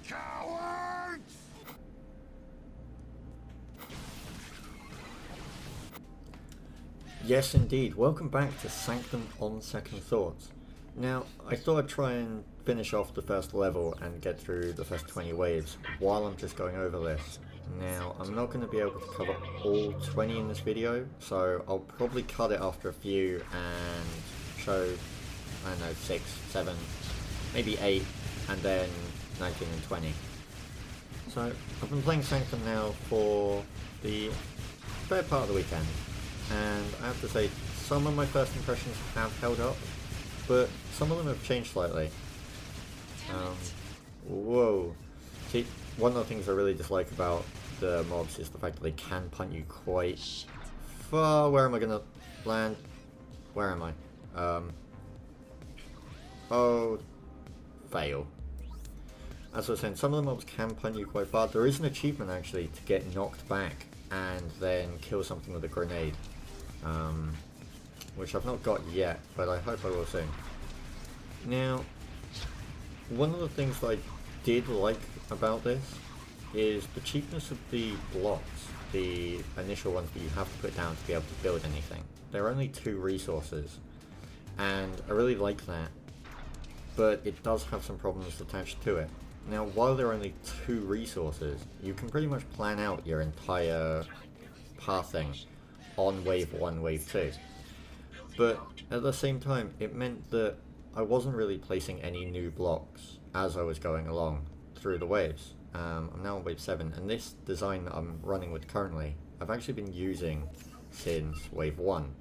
Cowards! Yes indeed, welcome back to Sanctum on Second Thoughts. Now, I thought I'd try and finish off the first level and get through the first 20 waves while I'm just going over this. Now, I'm not going to be able to cover all 20 in this video, so I'll probably cut it after a few and show, I don't know, 6, 7, maybe 8, and then 19 and 20. So, I've been playing Sanctum now for the fair part of the weekend, and I have to say, some of my first impressions have held up, but some of them have changed slightly. Whoa. See, one of the things I really dislike about the mobs is the fact that they can punt you quite far. Where am I gonna land? Where am I? Oh, fail. As I was saying, some of the mobs can punt you quite far. There is an achievement actually to get knocked back and then kill something with a grenade. Which I've not got yet, but I hope I will soon. Now, one of the things that I did like about this is the cheapness of the blocks, the initial ones that you have to put down to be able to build anything. They're only 2 resources, and I really like that, but it does have some problems attached to it. Now, while there are only 2 resources, you can pretty much plan out your entire pathing on wave 1, wave 2. But at the same time, it meant that I wasn't really placing any new blocks as I was going along through the waves. I'm now on wave 7, and this design that I'm running with currently, I've actually been using since wave 1.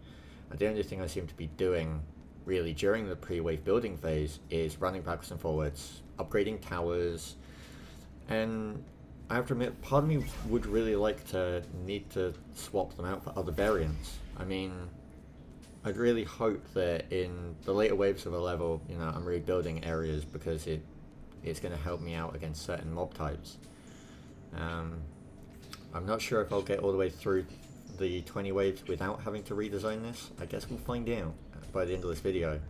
And the only thing I seem to be doing really during the pre-wave building phase is running backwards and forwards, upgrading towers, and I have to admit, part of me would really like to need to swap them out for other variants. I mean, I'd really hope that in the later waves of a level, you know, I'm rebuilding areas because it's going to help me out against certain mob types. I'm not sure if I'll get all the way through the 20 waves without having to redesign this. I guess we'll find out by the end of this video.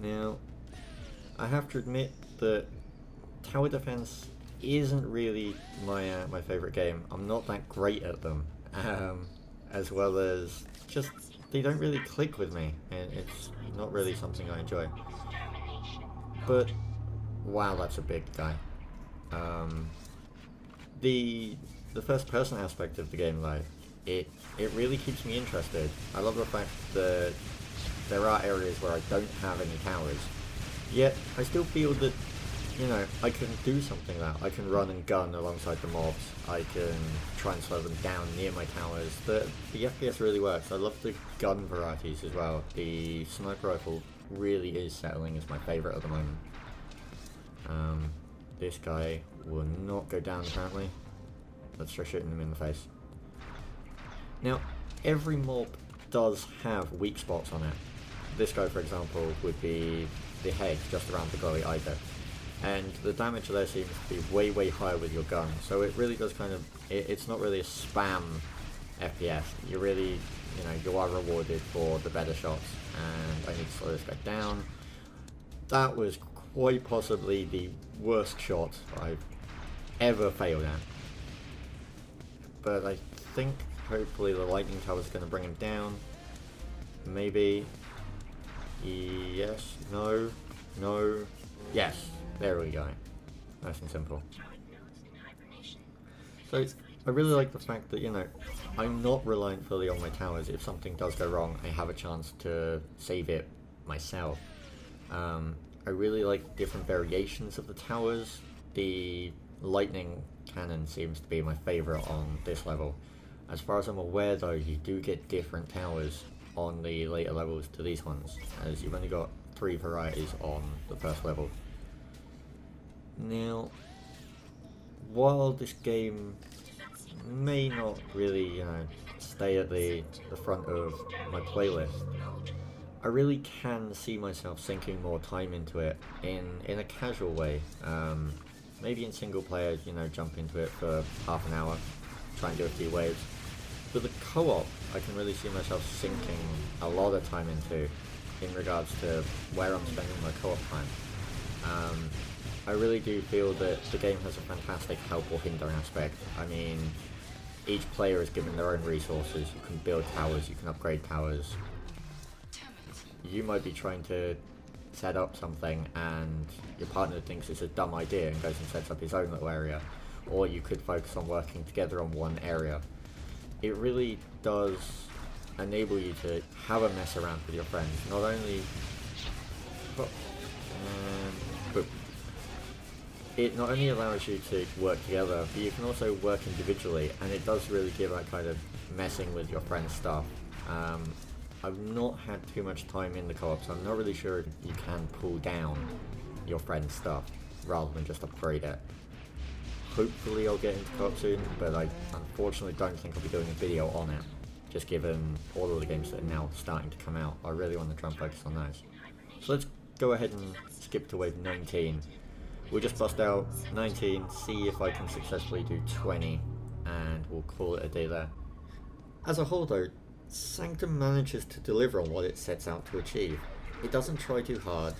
Now, I have to admit that tower defense isn't really my favourite game. I'm not that great at them, as well as just they don't really click with me, and it's not really something I enjoy. But wow, that's a big guy. The first person aspect of the game though, it really keeps me interested. I love the fact that there are areas where I don't have any towers, yet I still feel that, you know, I can do something like that. I can run and gun alongside the mobs. I can try and slow them down near my towers. The FPS really works. I love the gun varieties as well. The sniper rifle really is settling as my favourite at the moment. This guy will not go down apparently. Let's try shooting him in the face. Now, every mob does have weak spots on it. This guy, for example, would be the head just around the glowy eye bit. And the damage there seems to be way higher with your gun, so it really does kind of, it's not really a spam FPS. You really, you know, you are rewarded for the better shots. And I need to slow this guy down. That was quite possibly the worst shot I've ever failed at. But I think hopefully the lightning tower is going to bring him down. Maybe. Yes, no, yes. There we go. Nice and simple. So, I really like the fact that, you know, I'm not reliant fully on my towers. If something does go wrong, I have a chance to save it myself. I really like different variations of the towers. The lightning cannon seems to be my favourite on this level. As far as I'm aware though, you do get different towers on the later levels to these ones, as you've only got 3 varieties on the first level. Now, while this game may not really, you know, stay at the front of my playlist, I really can see myself sinking more time into it in a casual way. Maybe in single player, you know, jump into it for half an hour, try and do a few waves. But the co-op, I can really see myself sinking a lot of time into in regards to where I'm spending my co-op time. I really do feel that the game has a fantastic help or hinder aspect. I mean, each player is given their own resources. You can build towers, you can upgrade towers. You might be trying to set up something and your partner thinks it's a dumb idea and goes and sets up his own little area. Or you could focus on working together on one area. It really does enable you to have a mess around with your friends. Not only... it not only allows you to work together, but you can also work individually, and it does really give that kind of messing with your friends stuff. I've not had too much time in the co-op, so I'm not really sure if you can pull down your friend's stuff rather than just upgrade it. Hopefully I'll get into co-op soon, but I unfortunately don't think I'll be doing a video on it, just given all of the games that are now starting to come out. I really want to try and focus on those. So let's go ahead and skip to wave 19. We'll just bust out 19, see if I can successfully do 20, and we'll call it a day there. As a whole though, Sanctum manages to deliver on what it sets out to achieve. It doesn't try too hard.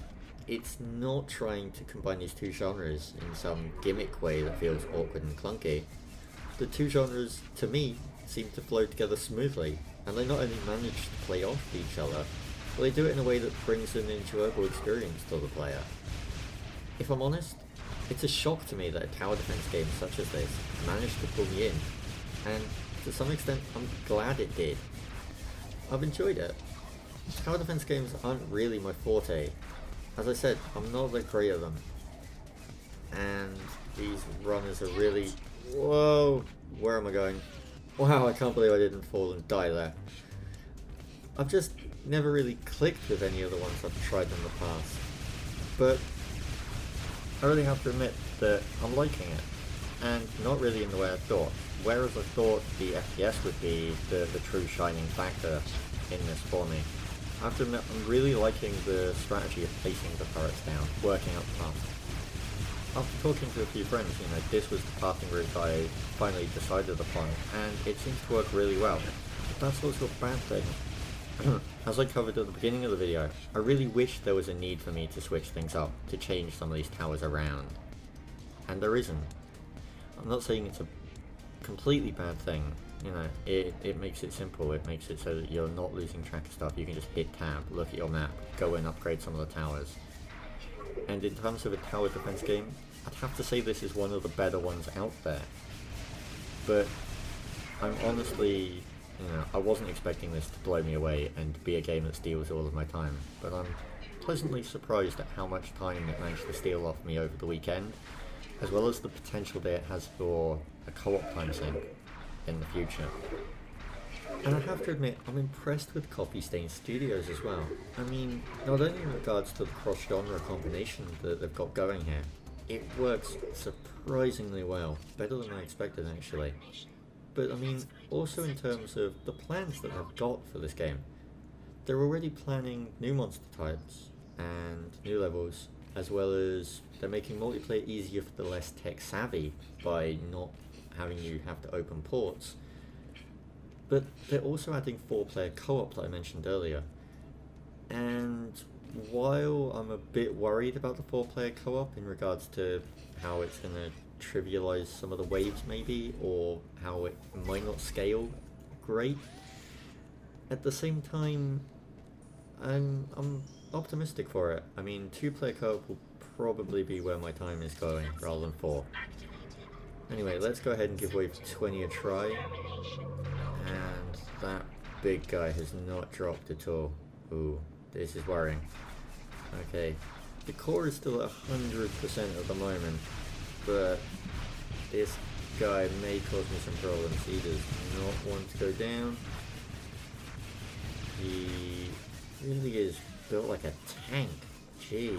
It's not trying to combine these two genres in some gimmick way that feels awkward and clunky. The two genres, to me, seem to flow together smoothly, and they not only manage to play off each other, but they do it in a way that brings an enjoyable experience to the player. If I'm honest, it's a shock to me that a tower defense game such as this managed to pull me in, and to some extent I'm glad it did. I've enjoyed it. Tower defense games aren't really my forte. As I said, I'm not that great at them. And these runners are really... Whoa! Where am I going? Wow, I can't believe I didn't fall and die there. I've just never really clicked with any of the ones I've tried in the past. But I really have to admit that I'm liking it. And not really in the way I thought. Whereas I thought the FPS would be the true shining factor in this for me. I have to admit, I'm really liking the strategy of placing the turrets down, working out the path. After talking to a few friends, this was the pathing route I finally decided upon, and it seems to work really well. But that's also a bad thing. As I covered at the beginning of the video, I really wish there was a need for me to switch things up, to change some of these towers around. And there isn't. I'm not saying it's a completely bad thing. It makes it simple. It makes it so that you're not losing track of stuff. You can just hit tab, look at your map, go and upgrade some of the towers. And in terms of a tower defense game, I'd have to say this is one of the better ones out there. But I'm honestly, I wasn't expecting this to blow me away and be a game that steals all of my time. But I'm pleasantly surprised at how much time it managed to steal off me over the weekend, as well as the potential that it has for a co-op time sink in the future. And I have to admit, I'm impressed with Coffee Stain Studios as well. I mean, not only in regards to the cross-genre combination that they've got going here, it works surprisingly well, better than I expected actually. But I mean, also in terms of the plans that they've got for this game. They're already planning new monster types and new levels, as well as they're making multiplayer easier for the less tech savvy by not having you have to open ports. But they're also adding 4-player co-op that I mentioned earlier. And while I'm a bit worried about the 4-player co-op in regards to how it's going to trivialize some of the waves maybe, or how it might not scale great, at the same time I'm optimistic for it. I mean, 2-player co-op will probably be where my time is going rather than 4. Anyway, let's go ahead and give wave 20 a try. And that big guy has not dropped at all. Ooh, this is worrying. Okay, the core is still at 100% at the moment, but this guy may cause me some problems. He does not want to go down. He really is built like a tank. Jeez.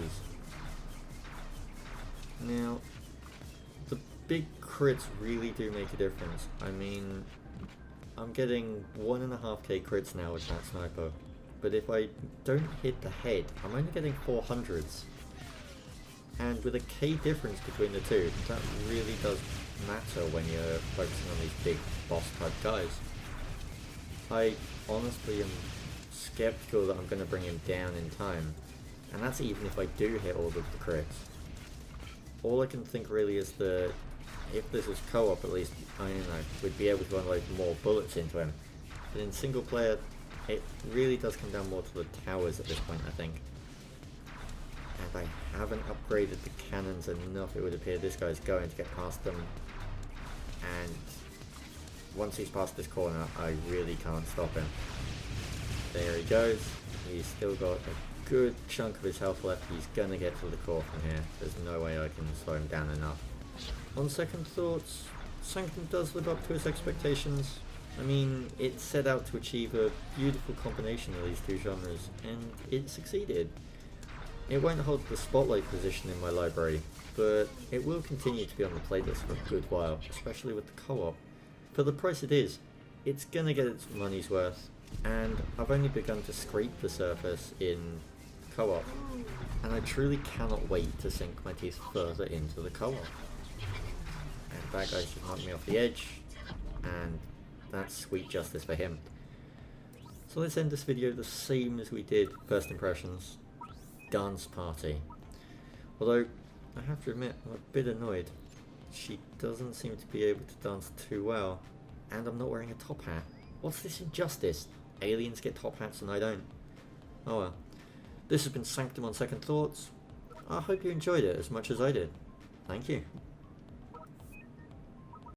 Now, the big crits really do make a difference. I mean, I'm getting 1.5k crits now with that sniper, but if I don't hit the head, I'm only getting 400s. And with a K difference between the two, that really does matter when you're focusing on these big boss type guys. I honestly am skeptical that I'm going to bring him down in time, and that's even if I do hit all of the crits. all I can think really is that if this was co-op, at least, I don't know, we'd be able to unload more bullets into him. But in single player, it really does come down more to the towers at this point, I think. And I haven't upgraded the cannons enough, it would appear this guy's going to get past them. And once he's past this corner, I really can't stop him. There he goes. He's still got a good chunk of his health left. He's gonna get to the core from here. There's no way I can slow him down enough. On second thoughts, Sanctum does live up to its expectations. I mean, it set out to achieve a beautiful combination of these two genres, and it succeeded. It won't hold the spotlight position in my library, but it will continue to be on the playlist for a good while, especially with the co-op. For the price it is, it's gonna get its money's worth, and I've only begun to scrape the surface in co-op, and I truly cannot wait to sink my teeth further into the co-op. And that guy's just knocked me off the edge, and that's sweet justice for him. So let's end this video the same as we did first impressions. Dance party. Although, I have to admit, I'm a bit annoyed. She doesn't seem to be able to dance too well, and I'm not wearing a top hat. What's this injustice? Aliens get top hats and I don't. Oh well. This has been Sanctum on Second Thoughts. I hope you enjoyed it as much as I did. Thank you.